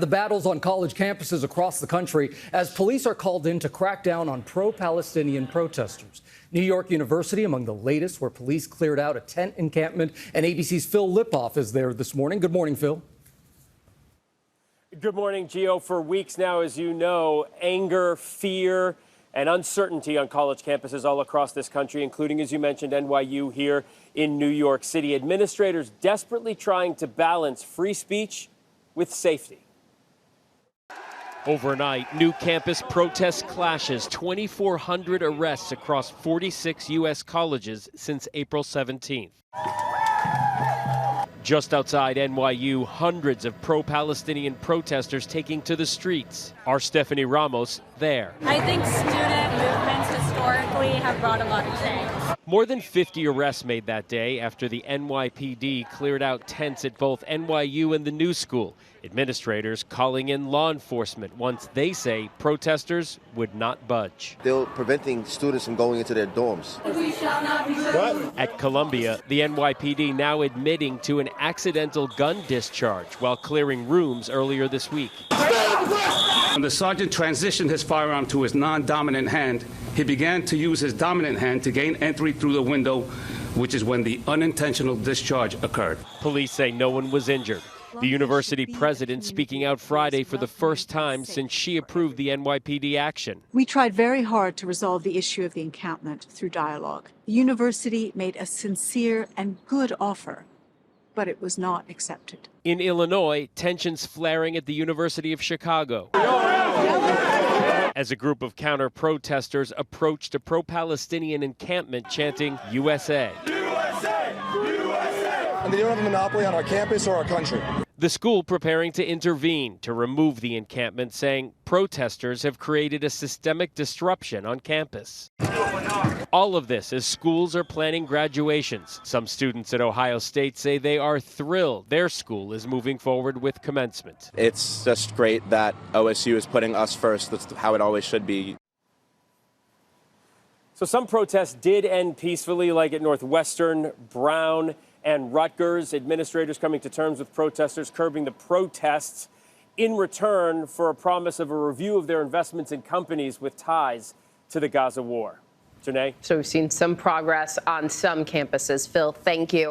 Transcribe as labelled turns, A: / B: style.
A: The battles on college campuses across the country as police are called in to crack down on pro-Palestinian protesters. New York University among the latest, where police cleared out a tent encampment, and ABC's Phil Lipoff is there this morning. Good morning, Phil.
B: Good morning, Gio. For weeks now, as you know, anger, fear, and uncertainty on college campuses all across this country, including, as you mentioned, NYU here in New York City. Administrators desperately trying to balance free speech with safety.
C: Overnight, new campus protest clashes, 2,400 arrests across 46 U.S. colleges since April 17th. Just outside NYU, hundreds of pro-Palestinian protesters taking to the streets. Our Stephanie Ramos there.
D: I think student movements historically have brought a lot of change.
C: More than 50 arrests made that day after the NYPD cleared out tents at both NYU and the New School. Administrators calling in law enforcement once they say protesters would not budge.
E: They're preventing students from going into their dorms.
C: At Columbia, the NYPD now admitting to an accidental gun discharge while clearing rooms earlier this week.
F: When the sergeant transitioned his firearm to his non-dominant hand, he began to use his dominant hand to gain entry through the window, which is when the unintentional discharge occurred.
C: Police say no one was injured. The university president speaking out Friday for the first time since she approved the NYPD action.
G: We tried very hard to resolve the issue of the encampment through dialogue. The university made a sincere and good offer, but it was not accepted.
C: In Illinois, tensions flaring at the University of Chicago as a group of counter-protesters approached a pro-Palestinian encampment chanting USA.
H: And they don't have a monopoly on our campus or our country.
C: The school preparing to intervene to remove the encampment, saying protesters have created a systemic disruption on campus. All of this as schools are planning graduations. Some students at Ohio State say they are thrilled their school is moving forward with commencement.
I: It's just great that OSU is putting us first. That's how it always should be.
B: So some protests did end peacefully, like at Northwestern, Brown, and Rutgers. Administrators coming to terms with protesters, curbing the protests in return for a promise of a review of their investments in companies with ties to the Gaza war. Janae?
J: So we've seen some progress on some campuses. Phil, thank you.